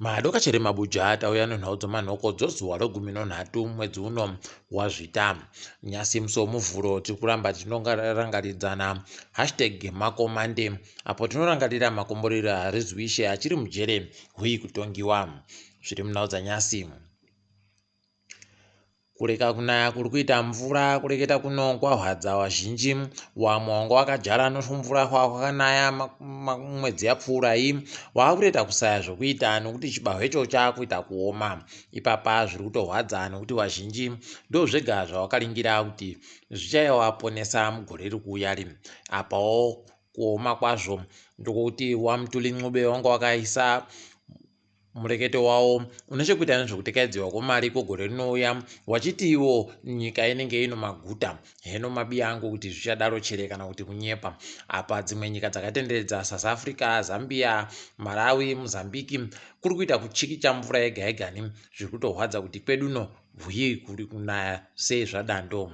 Madoka chere mabuja atauya nenhau dzomanhoko dzozuva re13 mwedzi uno waZvita. Nyasi musomuvhuro tiri kuramba tinongarangaridzana #makomande apo tinorangarira makomborero arizwishe achiri mujere kutongiwa. Zviri munhau dzanyasi. Kureka kunaya kuri kuita mvura kureketa kunongwahwadza vazhinji. Wamwe wanga wakajara nomvura kwakanaya mwedzi yapfuurai wakureta kusaya zvokuita nokuti chibahwe icho chakuita kuoma. Ipapa zviri kutorwadza nokuti vazhinji ndo zvega zvavakaringira kuti zvichaivaponesa mugore riri kuuya. Apawo kuoma kwazvo ndokuti WeNhau wanga wakaisa mureketo wavo unechekuita nezvokutekedzwa kwemari kwegore rinouya wachitiwo nyika inenge ino maguta. Heno mabiya angu kuti zvichadaro chere kana kuti kunyepa. Apa dzimwe nyika dzakatenderedza South Africa, Zambia, Malawi, Mozambique kuri kuita kuchikicha mvura yega yegani. Zviri kutorwadza kuti kweduno kuri kunaya sei zvadando.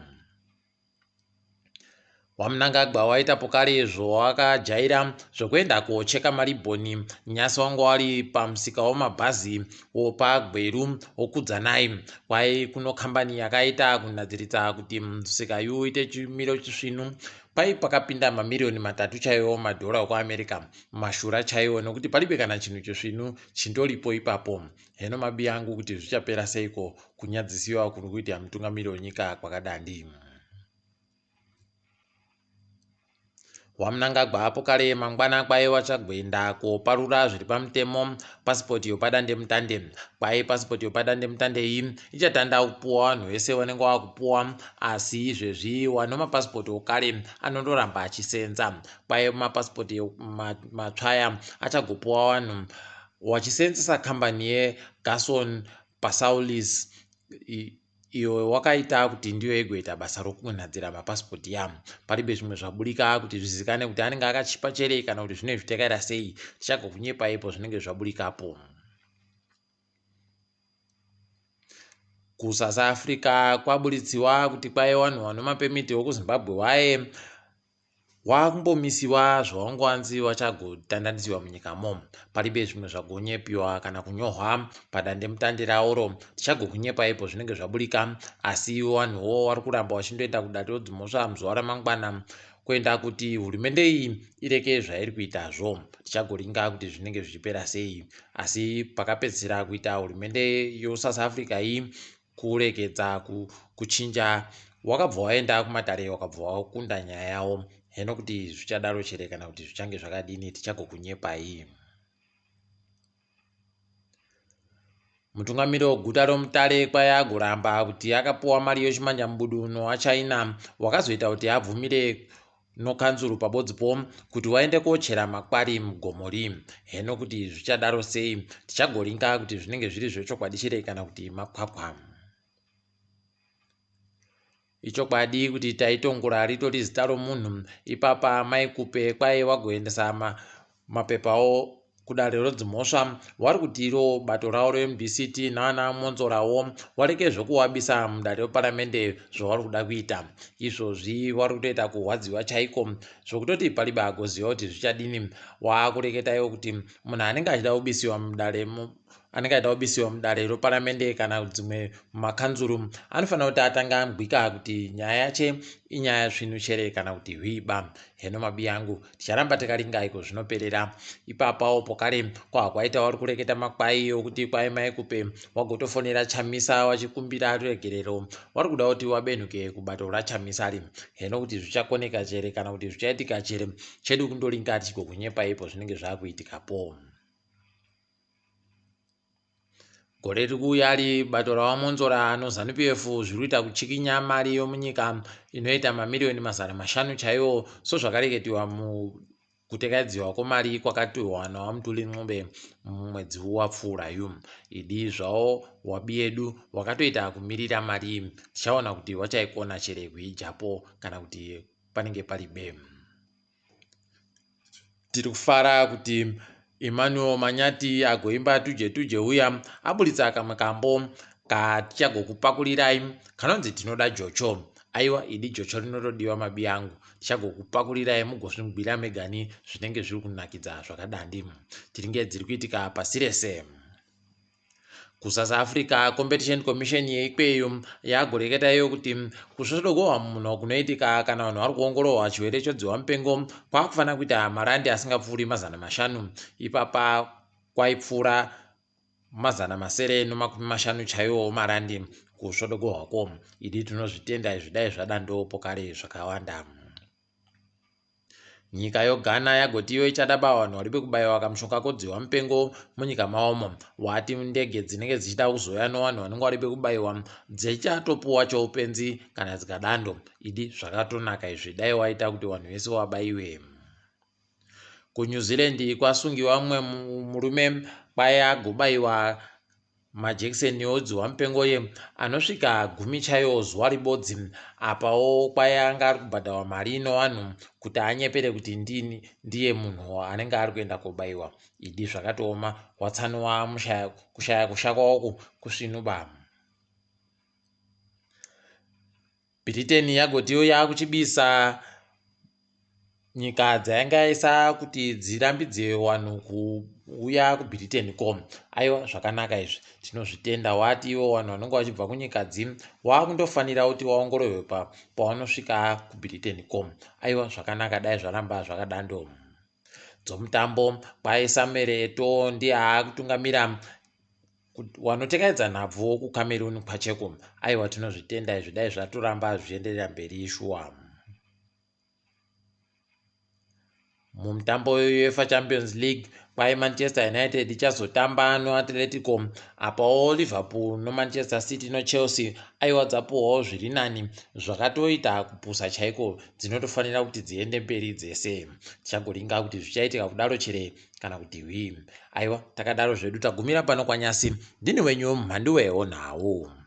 WeNhau waita pokare zvowakajaira zvokuenda kocheka maribhoni. Nyasi wanga wari pamusika wemabhazi wopaGweru wokuDzanyasi. Kwai kuno kambani yakaita kunadziridza kuti musika uite chimiro chisvinu. Pai pakapinda mamiliyoni 3 chaiwo madhora ekuAmerica mashura chaiwo nokuti palibe kana chinhu chisvinu chindoripo ipapo. Heno mabiya angu kuti zvichapera seiko kunyadzisiwa kuri kuita mutungamiri wenyika kwakadandi. WeNhau pokare mangwana kwai wachagwenda koparura zviri pamutemo pasipoti yopadandemutande. Kwai pasipoti yopadandemutande iyi ichatanda kupuwa vanhu vese vanenge vakupuwa, asi izvezvi vane mapasipoti okare anondoramba achisenza. Kwai mapasipoti matsvaya achagopuwa vanhu vachisenzesa kambani yeGason Pasaulis iyo wakaita kuti ndiyo igoita basa rokunadzira mapasipoti yavo. Paribe zvimwe zvaburika kuti zvizikanwe kuti anenge akachipa chere kana kuti zvine zvitekaira sei. Tichagokunyepa ipo zvinenge zvaburikapo. KuSouth Africa kwaburitsiwa kuti kwai vanhu vane mapemiti wekuZimbabwe wawe wakumbomisiwa zvavangwanzi vachagotandanisiwa munyikamo. Paribe zvimwe zvagonyepiwa kana kunyohwa padandemutande rauro. Tichagokunyepa ipo zvinenge zvaburika, asi vanhuwo vari kuramba vachindoenda kudare rodzimhosva muzuva ramangwana kuenda kuti hurumende iyi ireke zvairi kuitazvo. Tichagoringa kuti zvinenge zvichipera sei, asi pakapedzisira kuita hurumende yeSouth Africa iyi kurekedza kuchinja wakabva waenda kumatare wakabva wakunda nyaya yavo. Heno kuti zvichadaro chere kana kuti zvichange zvakadini tichagokunyepai. Mutungamiri weguta romutare kwai agoramba kuti akapuwa mari yochimanyambudu nowaChina wakazoita kuti abvumire nokanzuru pabodzipo kuti waende kochera makwari mugomori. Heno kuti zvichadaro sei tichagoringa kuti zvinenge zviri zvechokwadi chere kana kuti makwakwa. Ichokwadi kuti taitongora ritori zita romunhu. Ipapa Mai Khupe kwai wagoendesa mapepawo kudare rodzimhosva wari kuti iro bato ravo reMBCT nana monzorawo wareke zvokuwabisa mudare reparamende zvavari kuda kuita. Izvozvi wari kutoita kurwadziwa chaiko zvokutoti palibe agoziva kuti zvichadini. Waakureketa iwo kuti munhu anenge achida kubisiwa mudare reparamende kana dzimwe makanzuru anofanira kuti atanga ambwika kuti nyaya yache inyaya svinhu chere kana kuti hwiba. Heno mabiya angu ticharamba takaringa iko zvinoperera. Ipapawo pokare kwakwaita wari kureketa makwai okuti kwai Mai Khupe wagotofonera Chamisa wachikumbira ruregerero. Wari kuda kuti wabenhuke kubato raChamisa. Heno kuti zvichakoneka chere kana kuti zvichaitika chere chedu kundoringa tichigokunyepa ipo zvinenge zvakuitikapo. Gore riri kuuya bato ravamonzora noZANU-PF zviri kuita kuchikinya mari yomunyika inoita mamiliyoni 500 chaiwo sozvakareketiwa mukutekedzwa kwemari kwakatiwa naWeNhau mwedzi wapfuura uyu. Idi zvavo wabiyedu wakatoita kumirira mari. Tichaona kuti wachaikona chere kuijapo kana kuti panenge paribe. Tiri kufara kuti Emmanuel Manyati agoimba tuje tuje uya aburitsa kamwe kambo katichagokupakurirai kanonzi tinoda jocho. Aiwa idi jocho rinotodiwa mabiya angu. Tichagokupakurirai mugozvingwira megani zvinenge zviri kunakidza zvakadandi. Tiringe dziri kuitika pasi rese. kuSouth Africa Competition Commission yeikweyo yagoreketa iyo kuti kusvodogohwa munhu kunoitika kana vanhu vari kuongororwa chirwere chodziwa mupengo kwakufanira kuita marandi asingapfuuri 500. Ipapa kwaipfuura 950 chaiwo marandi kusvodogohwako. Idi tinozvitenda izvi dai zvadando pokare zvakawanda. Nyika yoGhana yagoti iyo ichadaba vanhu vari kubayiwa kamushonga kodziwa mupengo munyika mavomo. Wati ndege dzinenge dzichida kuzoya nevanhu vanenge vari kubayiwa dzichatopuwa choupenzi kana dzikadando. Idi zvakatonaka izvi dai waita kuti vanhu vese vabayiwe. KuNew Zealand kwasungiwa mumwe murume kwaya agobayiwa majekiseni odziwa mupengo anosvika 10 chaiwo zuva ribodzi. Apawo kwaya anga ari kubhadharwa mari inovanhu kuti anyepere kuti ndiye munhu anenge ari kuenda kobayiwa. Idi zvakatooma, watsanuwa kushaya kushakwawo kusvinuba. Britain yagotiwo yakuchibisa nyika dzayanga yaisa kuti dzirambidze vanhu kuuya kuBritain com. Aiwa zvakanaka izvi tinozvitenda. Wati iwo vanhu vanenge vachibva kunyika wakundofanira kuti waongororwe pavanosvika kuBritain com. Aiwa zvakanaka dai zvaramba zvakadando. Dzomutambo kwaIsamuel Eto'o ndiye akutungamira wanotekedza nhabvu kuCameroon pacheko. Aiwa tinozvitenda izvi dai zvatoramba zvienderera mberi shuwa. Mumutambo weUEFA Champions League kwai Manchester United ichazotamba noAtletico. Apawo Liverpool noManchester City noChelsea aiwa dzapuwawo zviri nani zvakatoita kupusa chaiko dzinotofanira kuti dziende mberi dzese. Tichagoringa kuti zvichaitika kudaro chire kana kuti hwii. Aiwa takadaro zvedu tagumira pano kwanyasi. Ndini wenyu WeNhau.